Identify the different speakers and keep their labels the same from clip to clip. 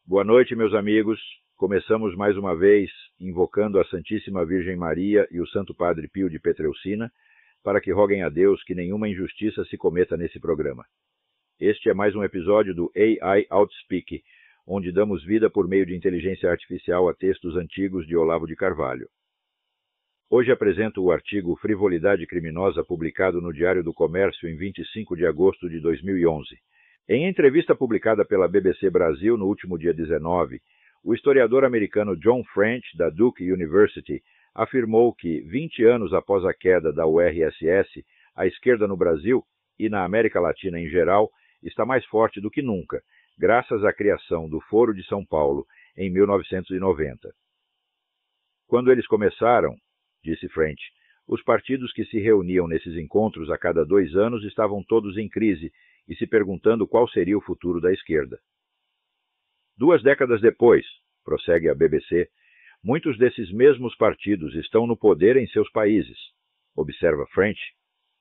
Speaker 1: Boa noite, meus amigos. Começamos mais uma vez invocando a Santíssima Virgem Maria e o Santo Padre Pio de Petreucina para que roguem a Deus que nenhuma injustiça se cometa nesse programa. Este é mais um episódio do AI Outspeak, onde damos vida por meio de inteligência artificial a textos antigos de Olavo de Carvalho. Hoje apresento o artigo Frivolidade Criminosa, publicado no Diário do Comércio em 25 de agosto de 2011. Em entrevista publicada pela BBC Brasil no último dia 19, o historiador americano John French, da Duke University, afirmou que, 20 anos após a queda da URSS, a esquerda no Brasil e na América Latina em geral está mais forte do que nunca, graças à criação do Foro de São Paulo em 1990. Quando eles começaram, disse French, os partidos que se reuniam nesses encontros a cada 2 anos estavam todos em crise e se perguntando qual seria o futuro da esquerda. 2 décadas depois, prossegue a BBC, muitos desses mesmos partidos estão no poder em seus países, observa French,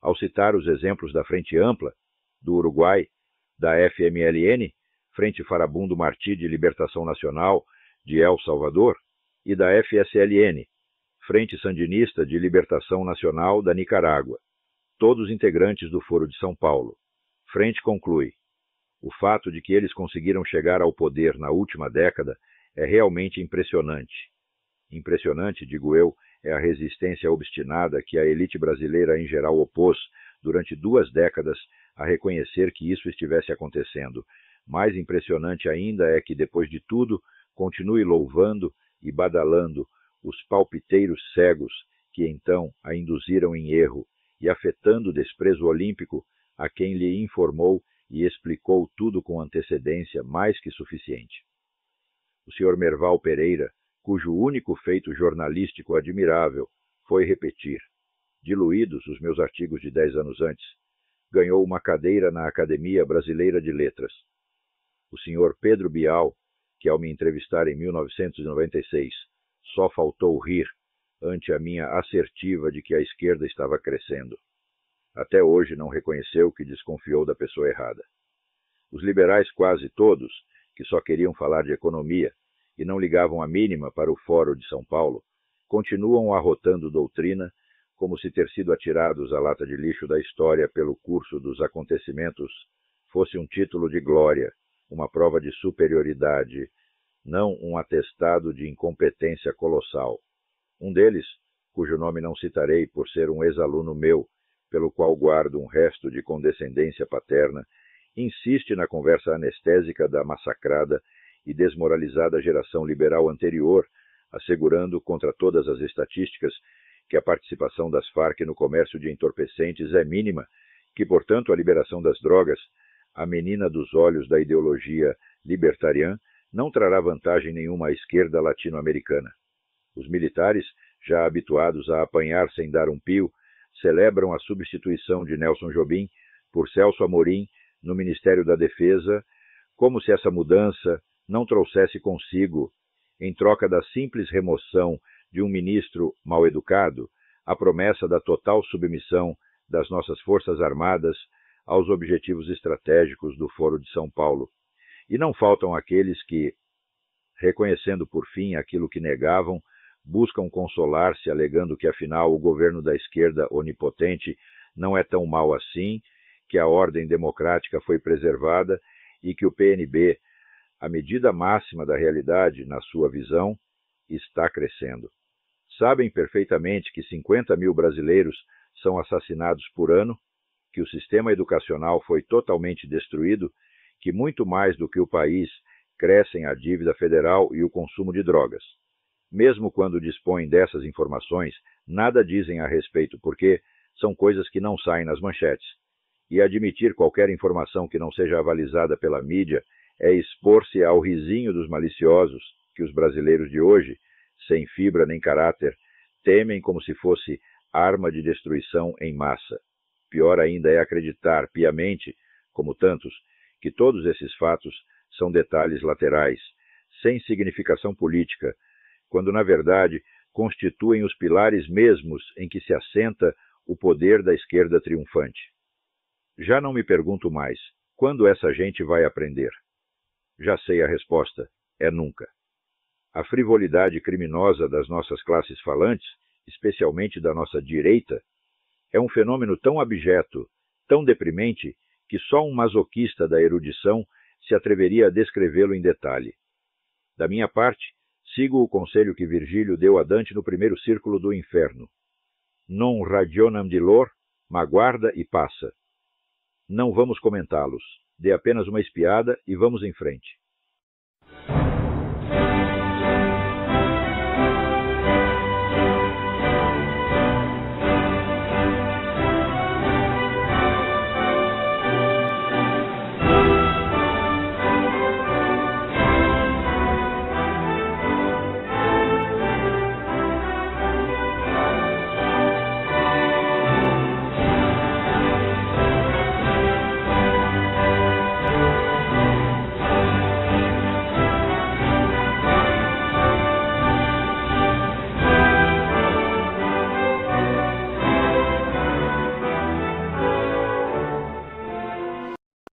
Speaker 1: ao citar os exemplos da Frente Ampla, do Uruguai, da FMLN, Frente Farabundo Martí de Libertação Nacional, de El Salvador, e da FSLN, Frente Sandinista de Libertação Nacional da Nicarágua, todos integrantes do Foro de São Paulo. French conclui: o fato de que eles conseguiram chegar ao poder na última década é realmente impressionante. Impressionante, digo eu, é a resistência obstinada que a elite brasileira em geral opôs durante 2 décadas a reconhecer que isso estivesse acontecendo. Mais impressionante ainda é que, depois de tudo, continue louvando e badalando os palpiteiros cegos que então a induziram em erro e afetando o desprezo olímpico a quem lhe informou e explicou tudo com antecedência mais que suficiente. O Sr. Merval Pereira, cujo único feito jornalístico admirável foi repetir, diluídos os meus artigos de 10 anos antes, ganhou uma cadeira na Academia Brasileira de Letras. O Sr. Pedro Bial, que ao me entrevistar em 1996 só faltou rir ante a minha assertiva de que a esquerda estava crescendo. Até hoje não reconheceu que desconfiou da pessoa errada. Os liberais quase todos, que só queriam falar de economia e não ligavam a mínima para o Fórum de São Paulo, continuam arrotando doutrina como se ter sido atirados à lata de lixo da história pelo curso dos acontecimentos fosse um título de glória, uma prova de superioridade, não um atestado de incompetência colossal. Um deles, cujo nome não citarei por ser um ex-aluno meu, pelo qual guardo um resto de condescendência paterna, insiste na conversa anestésica da massacrada e desmoralizada geração liberal anterior, assegurando contra todas as estatísticas que a participação das Farc no comércio de entorpecentes é mínima, que, portanto, a liberação das drogas, a menina dos olhos da ideologia libertariana, não trará vantagem nenhuma à esquerda latino-americana. Os militares, já habituados a apanhar sem dar um pio, celebram a substituição de Nelson Jobim por Celso Amorim no Ministério da Defesa, como se essa mudança não trouxesse consigo, em troca da simples remoção de um ministro mal-educado, a promessa da total submissão das nossas Forças Armadas aos objetivos estratégicos do Foro de São Paulo. E não faltam aqueles que, reconhecendo por fim aquilo que negavam, buscam consolar-se alegando que, afinal, o governo da esquerda onipotente não é tão mau assim, que a ordem democrática foi preservada e que o PNB, a medida máxima da realidade, na sua visão, está crescendo. Sabem perfeitamente que 50 mil brasileiros são assassinados por ano, que o sistema educacional foi totalmente destruído, que muito mais do que o país crescem a dívida federal e o consumo de drogas. Mesmo quando dispõem dessas informações, nada dizem a respeito, porque são coisas que não saem nas manchetes. E admitir qualquer informação que não seja avalizada pela mídia é expor-se ao risinho dos maliciosos que os brasileiros de hoje, sem fibra nem caráter, temem como se fosse arma de destruição em massa. Pior ainda é acreditar piamente, como tantos, que todos esses fatos são detalhes laterais, sem significação política, quando, na verdade, constituem os pilares mesmos em que se assenta o poder da esquerda triunfante. Já não me pergunto mais, quando essa gente vai aprender? Já sei a resposta, é nunca. A frivolidade criminosa das nossas classes falantes, especialmente da nossa direita, é um fenômeno tão abjeto, tão deprimente, que só um masoquista da erudição se atreveria a descrevê-lo em detalhe. Da minha parte, sigo o conselho que Virgílio deu a Dante no primeiro círculo do inferno. Non ragionam di lor, ma guarda e passa. Não vamos comentá-los. Dê apenas uma espiada e vamos em frente.